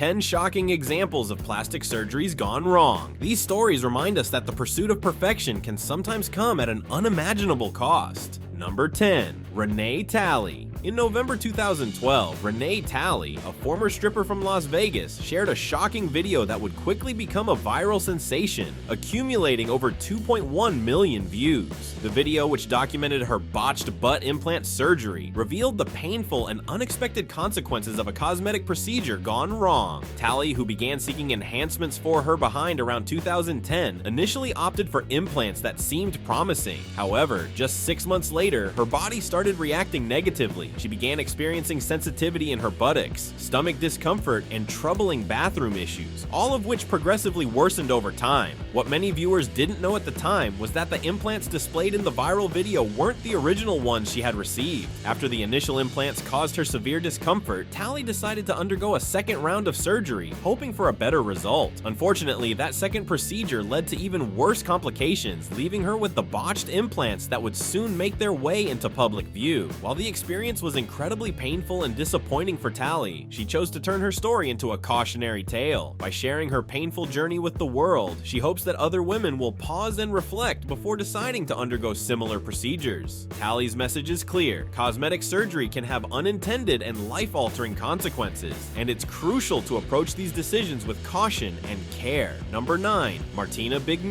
10 shocking examples of plastic surgeries gone wrong. These stories remind us that the pursuit of perfection can sometimes come at an unimaginable cost. Number 10. Renee Tally. In November 2012, Renee Tally, a former stripper from Las Vegas, shared a shocking video that would quickly become a viral sensation, accumulating over 2.1 million views. The video, which documented her botched butt implant surgery, revealed the painful and unexpected consequences of a cosmetic procedure gone wrong. Tally, who began seeking enhancements for her behind around 2010, initially opted for implants that seemed promising. However, just 6 months later, her body started reacting negatively. She began experiencing sensitivity in her buttocks, stomach discomfort, and troubling bathroom issues, all of which progressively worsened over time. What many viewers didn't know at the time was that the implants displayed in the viral video weren't the original ones she had received. After the initial implants caused her severe discomfort, Tally decided to undergo a second round of surgery, hoping for a better result. Unfortunately, that second procedure led to even worse complications, leaving her with the botched implants that would soon make their way into public view. While the experience was incredibly painful and disappointing for Tally, she chose to turn her story into a cautionary tale. By sharing her painful journey with the world, she hopes that other women will pause and reflect before deciding to undergo similar procedures. Tally's message is clear: cosmetic surgery can have unintended and life-altering consequences, and it's crucial to approach these decisions with caution and care. Number 9. Martina Big.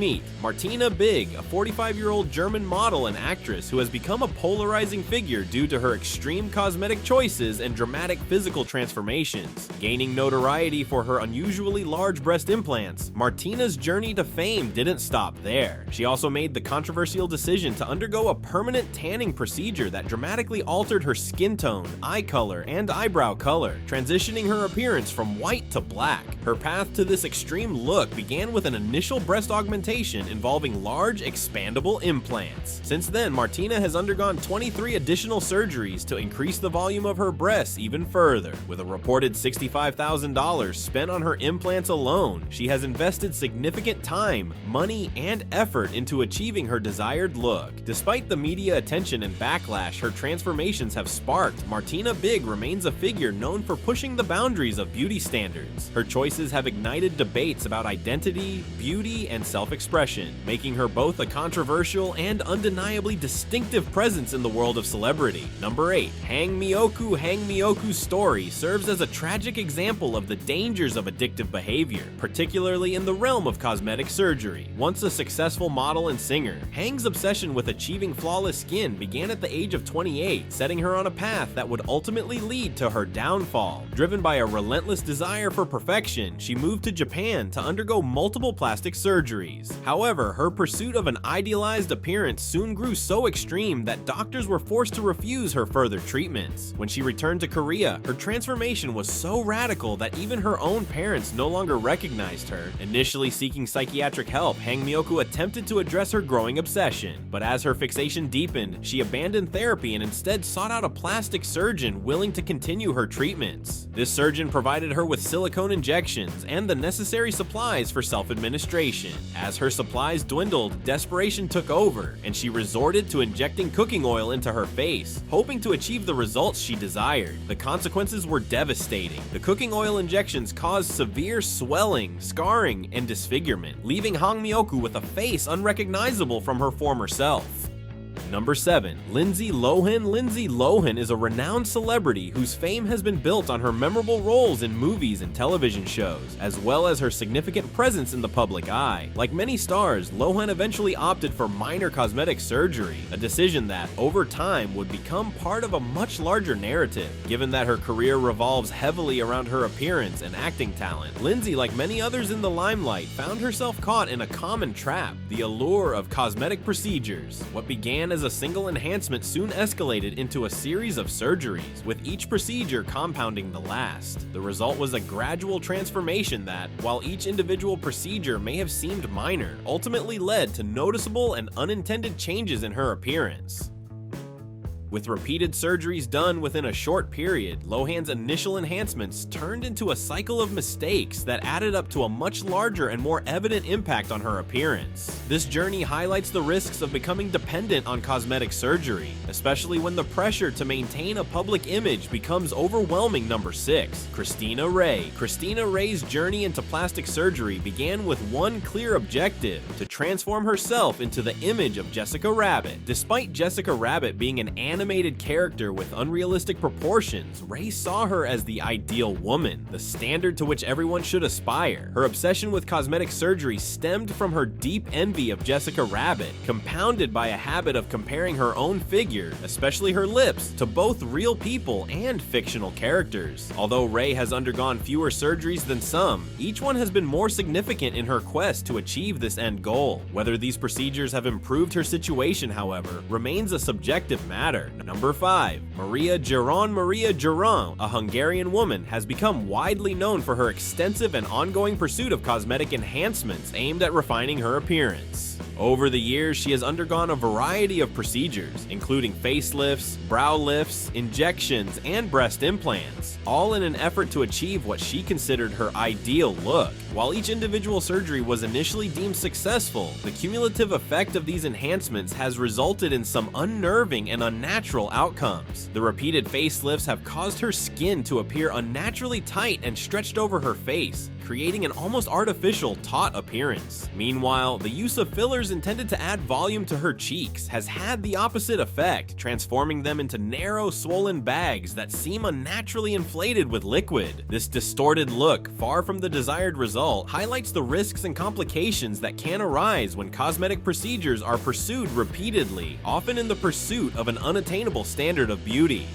Martina Big, a 45-year-old German model and actress who has become a polarizing figure due to her extreme cosmetic choices and dramatic physical transformations. Gaining notoriety for her unusually large breast implants, Martina's journey to fame didn't stop there. She also made the controversial decision to undergo a permanent tanning procedure that dramatically altered her skin tone, eye color, and eyebrow color, transitioning her appearance from white to black. Her path to this extreme look began with an initial breast augmentation involving large, expandable implants. Since then, Martina has undergone 23 additional surgeries to increase the volume of her breasts even further. With a reported $65,000 spent on her implants alone, she has invested significant time, money, and effort into achieving her desired look. Despite the media attention and backlash her transformations have sparked, Martina Big remains a figure known for pushing the boundaries of beauty standards. Her choices have ignited debates about identity, beauty, and self-expression, making her both a controversial and undeniably distinctive presence in the world of celebrity. Number 8. Hang Mioku's story serves as a tragic example of the dangers of addictive behavior, particularly in the realm of cosmetic surgery. Once a successful model and singer, Hang's obsession with achieving flawless skin began at the age of 28, setting her on a path that would ultimately lead to her downfall. Driven by a relentless desire for perfection, she moved to Japan to undergo multiple plastic surgeries. However, her pursuit of an idealized appearance soon grew so extreme that doctors were forced to refuse her further treatments. When she returned to Korea, her transformation was so radical that even her own parents no longer recognized her. Initially seeking psychiatric help, Hang Mioku attempted to address her growing obsession, but as her fixation deepened, she abandoned therapy and instead sought out a plastic surgeon willing to continue her treatments. This surgeon provided her with silicone injections and the necessary supplies for self-administration. As her supplies dwindled, desperation took over, and she resorted to injecting cooking oil into her face, hoping to achieve the results she desired. The consequences were devastating. The cooking oil injections caused severe swelling, scarring, and disfigurement, leaving Hang Mioku with a face unrecognizable from her former self. Number 7. Lindsay Lohan. Lindsay Lohan is a renowned celebrity whose fame has been built on her memorable roles in movies and television shows, as well as her significant presence in the public eye. Like many stars, Lohan eventually opted for minor cosmetic surgery, a decision that, over time, would become part of a much larger narrative. Given that her career revolves heavily around her appearance and acting talent, Lindsay, like many others in the limelight, found herself caught in a common trap: the allure of cosmetic procedures. What began as a single enhancement soon escalated into a series of surgeries, with each procedure compounding the last. The result was a gradual transformation that, while each individual procedure may have seemed minor, ultimately led to noticeable and unintended changes in her appearance. With repeated surgeries done within a short period, Lohan's initial enhancements turned into a cycle of mistakes that added up to a much larger and more evident impact on her appearance. This journey highlights the risks of becoming dependent on cosmetic surgery, especially when the pressure to maintain a public image becomes overwhelming. Number 6. Christina Ray. Christina Ray's journey into plastic surgery began with one clear objective: to transform herself into the image of Jessica Rabbit. Despite Jessica Rabbit being an animated character with unrealistic proportions, Ray saw her as the ideal woman, the standard to which everyone should aspire. Her obsession with cosmetic surgery stemmed from her deep envy of Jessica Rabbit, compounded by a habit of comparing her own figure, especially her lips, to both real people and fictional characters. Although Ray has undergone fewer surgeries than some, each one has been more significant in her quest to achieve this end goal. Whether these procedures have improved her situation, however, remains a subjective matter. Number 5. Maria Giron. Maria Giron, a Hungarian woman, has become widely known for her extensive and ongoing pursuit of cosmetic enhancements aimed at refining her appearance. Over the years, she has undergone a variety of procedures, including facelifts, brow lifts, injections, and breast implants, all in an effort to achieve what she considered her ideal look. While each individual surgery was initially deemed successful, the cumulative effect of these enhancements has resulted in some unnerving and unnatural outcomes. The repeated facelifts have caused her skin to appear unnaturally tight and stretched over her face, creating an almost artificial, taut appearance. Meanwhile, the use of fillers intended to add volume to her cheeks has had the opposite effect, transforming them into narrow, swollen bags that seem unnaturally inflated with liquid. This distorted look, far from the desired result, highlights the risks and complications that can arise when cosmetic procedures are pursued repeatedly, often in the pursuit of an unattainable standard of beauty.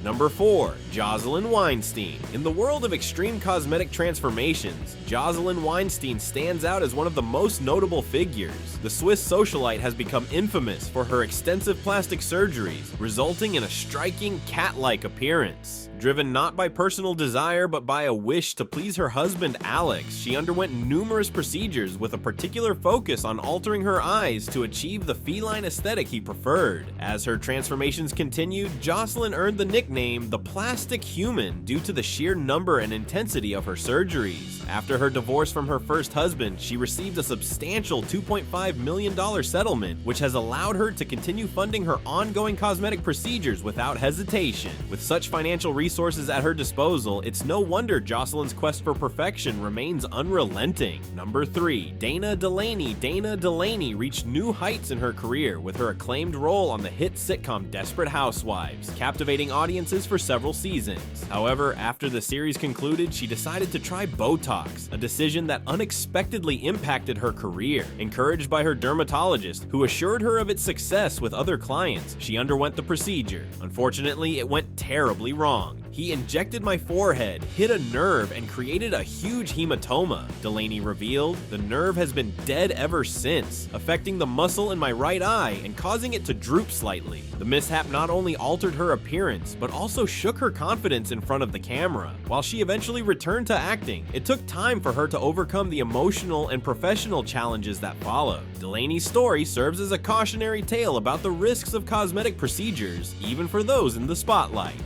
Number 4. Joselyn Weinstein. In the world of extreme cosmetic transformations, Joselyn Weinstein stands out as one of the most notable figures. The Swiss socialite has become infamous for her extensive plastic surgeries, resulting in a striking cat-like appearance. Driven not by personal desire but by a wish to please her husband Alex, she underwent numerous procedures with a particular focus on altering her eyes to achieve the feline aesthetic he preferred. As her transformations continued, Joselyn earned the nickname the Plastic Human due to the sheer number and intensity of her surgeries. After her divorce from her first husband, she received a substantial $2.5 million settlement, which has allowed her to continue funding her ongoing cosmetic procedures without hesitation. With such financial resources at her disposal, it's no wonder Joselyn's quest for perfection remains unrelenting. Number 3. Dana Delaney. Dana Delaney reached new heights in her career with her acclaimed role on the hit sitcom Desperate Housewives, captivating audiences for several seasons. However, after the series concluded, she decided to try Botox, a decision that unexpectedly impacted her career. Encouraged by her dermatologist, who assured her of its success with other clients, she underwent the procedure. Unfortunately, it went terribly wrong. He injected my forehead, hit a nerve, and created a huge hematoma, Delaney revealed. The nerve has been dead ever since, affecting the muscle in my right eye and causing it to droop slightly. The mishap not only altered her appearance, but also shook her confidence in front of the camera. While she eventually returned to acting, it took time for her to overcome the emotional and professional challenges that followed. Delaney's story serves as a cautionary tale about the risks of cosmetic procedures, even for those in the spotlight.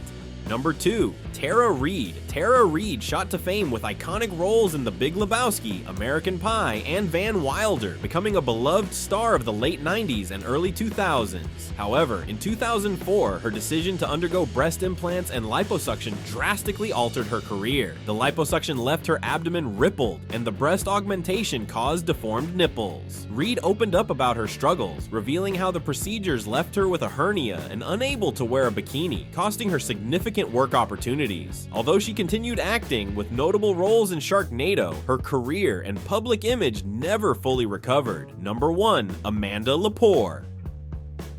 Number 2. Tara Reid. Tara Reid shot to fame with iconic roles in The Big Lebowski, American Pie, and Van Wilder, becoming a beloved star of the late 90s and early 2000s. However, in 2004, her decision to undergo breast implants and liposuction drastically altered her career. The liposuction left her abdomen rippled, and the breast augmentation caused deformed nipples. Reid opened up about her struggles, revealing how the procedures left her with a hernia and unable to wear a bikini, costing her significant work opportunities. Although she continued acting with notable roles in Sharknado, her career and public image never fully recovered. Number 1. Amanda Leapor.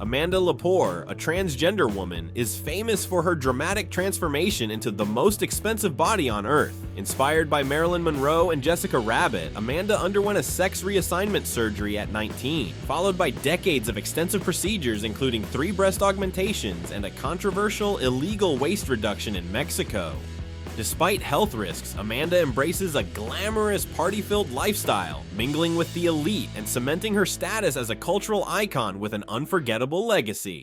Amanda Leapor, a transgender woman, is famous for her dramatic transformation into the most expensive body on Earth. Inspired by Marilyn Monroe and Jessica Rabbit, Amanda underwent a sex reassignment surgery at 19, followed by decades of extensive procedures including 3 breast augmentations and a controversial illegal waist reduction in Mexico. Despite health risks, Amanda embraces a glamorous, party-filled lifestyle, mingling with the elite and cementing her status as a cultural icon with an unforgettable legacy.